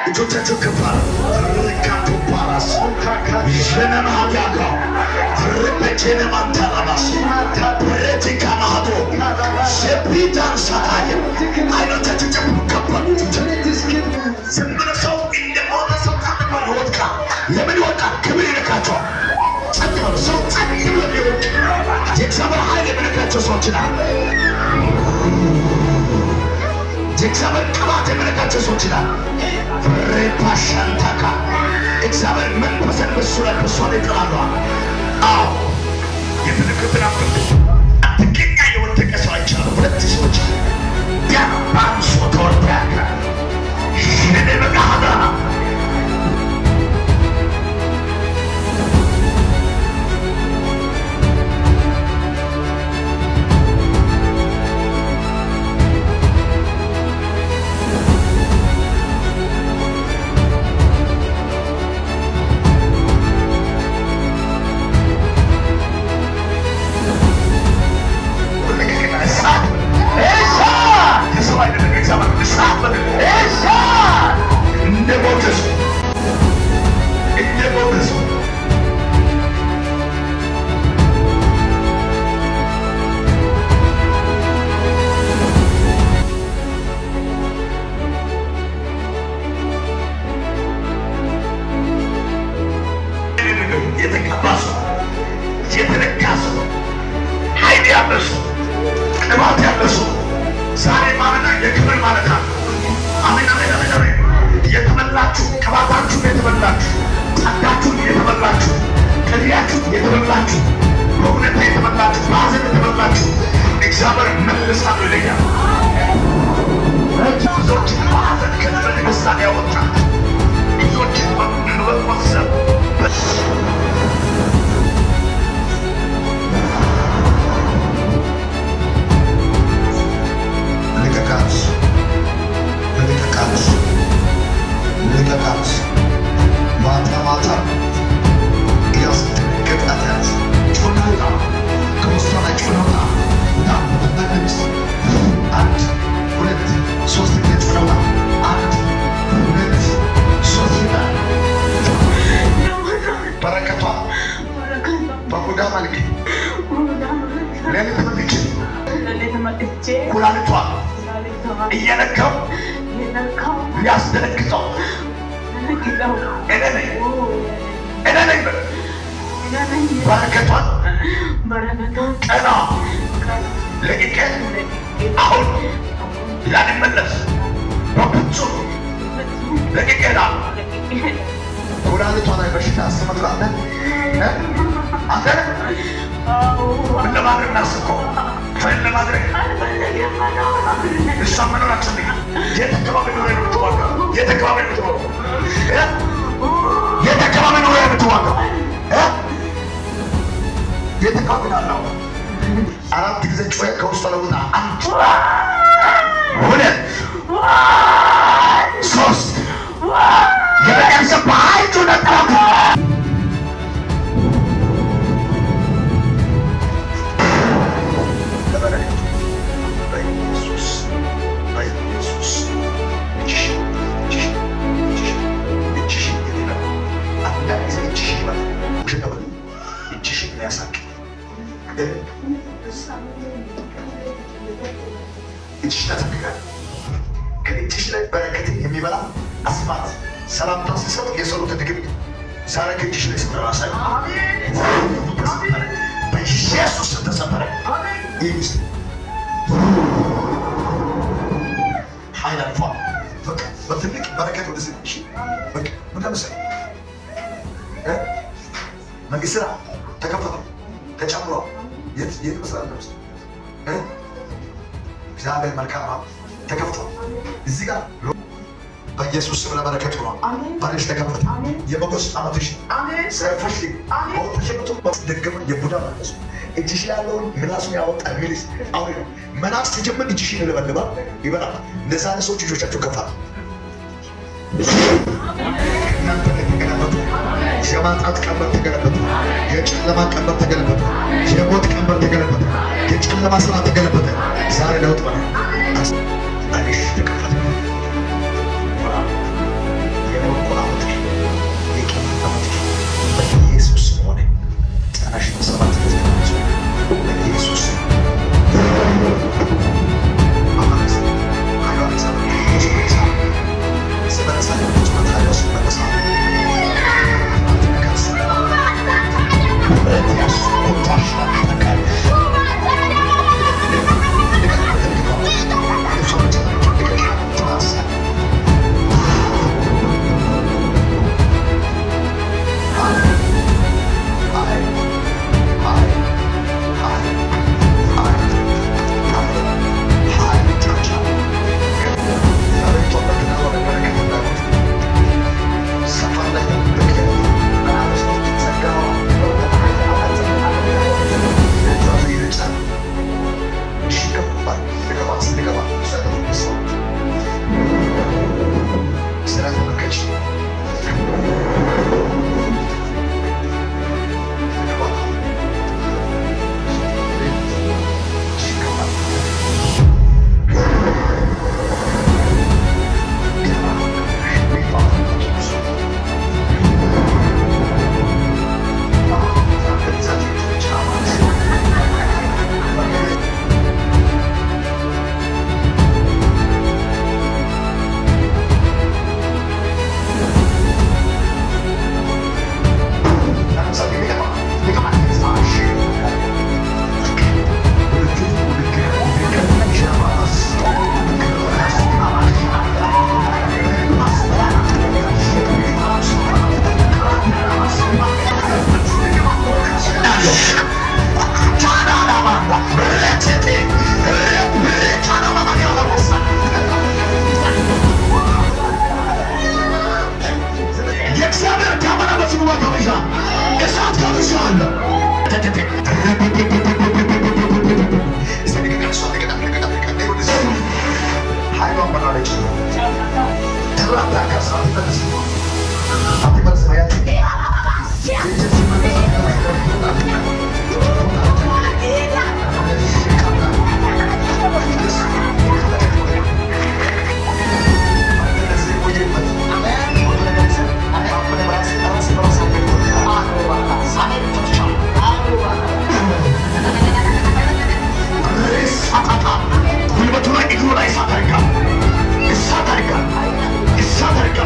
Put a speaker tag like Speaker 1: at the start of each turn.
Speaker 1: እጆቻችሁ ከፋር ሪካቱ ፓራስ ጀነማዲያጋ ርበጀነ ማንታላባስ ሬቲካ ማዶ ሸፒታን ሳታየ አይኖቻችሁ ጨምሩ ከፋር ዝም ብሎ ሰው እንደሞተ ሰው ታጥቆ ይወድቃል። ለምን ይወድቃል? ክብር ይነካቸዋል። ጸጥ በሉ። ሰው ጸጥ ብሎ ይወድቅ። የእግዚአብሔር ኃይል የሚነካቸው ሰዎች ናቸው። የእግዚአብሔር ቅባት የሚነካቸው ሰዎች ናቸው። ሬፓሻንታካ እግዚአብሔር መንፈስን በሱ ላይ ይጥላሉ። አዎ የተነከተና አትቀኛ የወደቀ ሰው አይቻልም። ሁለት ሰዎች ዲያባንሶ ተወርዳካ ሽኔ በቃሃዳ ኩላሊቷ እየነካው ሊያስደነግጠው እኔ በረከቷን ቀና ለቅቄ አሁን ላንመለስ በፍጹም ለቅቄና ኩላሊቷ ላይ በሽታ አስተመጥራለን። አንተ ምን ለማድረግ ናስብከው? ፈን ለማድረግ እሷ መኖራችን የት አካባቢ ኖረ የምትዋጋው? የት አካባቢ የምትኖረው? የት አካባቢ ኖረ የምትዋጋው? የት አካባቢ ናለው? አራት ጊዜ ጮኸ ከውስጥ ለውጣ። አንድ ሁለት ሶስት የበቀንሰ በኃይሉ ነጠራት ከእጅሽ ላይ በረከት የሚበላ አስማት ሰላምታ ሲሰጥ የሰሩት ድግምት ዛሬ ከእጅሽ ላይ ስራ ሳይ በኢየሱስ ተሰበረ። ይህ ኃይል አልፏል። በቃ በትልቅ በረከት ወደ ስሽ በቃ ምንደምሰ መንግስት ስራ ተከፈተ ተጨምሯል። የት መስራት ነው? እግዚአብሔር መልካም ተከፍቷል። እዚህ ጋር በኢየሱስ ስም ለበረከት ሆኗል። ባለሽ ተከፈተ። የመጎስ አመትሽ ሰፈሽ ተሸክቶ ደግም የቡዳ መንፈስ እጅሽ ያለውን ምላሱን ያወጣ ሚልስ አውሪ ነው። መናፍስ ተጀመረ እጅሽን ይለበልባል ይበላል። እንደዛ አይነት ሰዎች ልጆቻቸው ከፋል። እናንተ ተገለበጡ። የማጣት ቀንበር ተገለበጡ። የጨለማ ቀንበር ተገለበጡ። የሞት ቀንበር ተገለበጡ። የጨለማ ስራ ተገለበጠ። ዛሬ ለውጥ ሆነ። አይሽ ተከፈተ። እሳት አድርጋ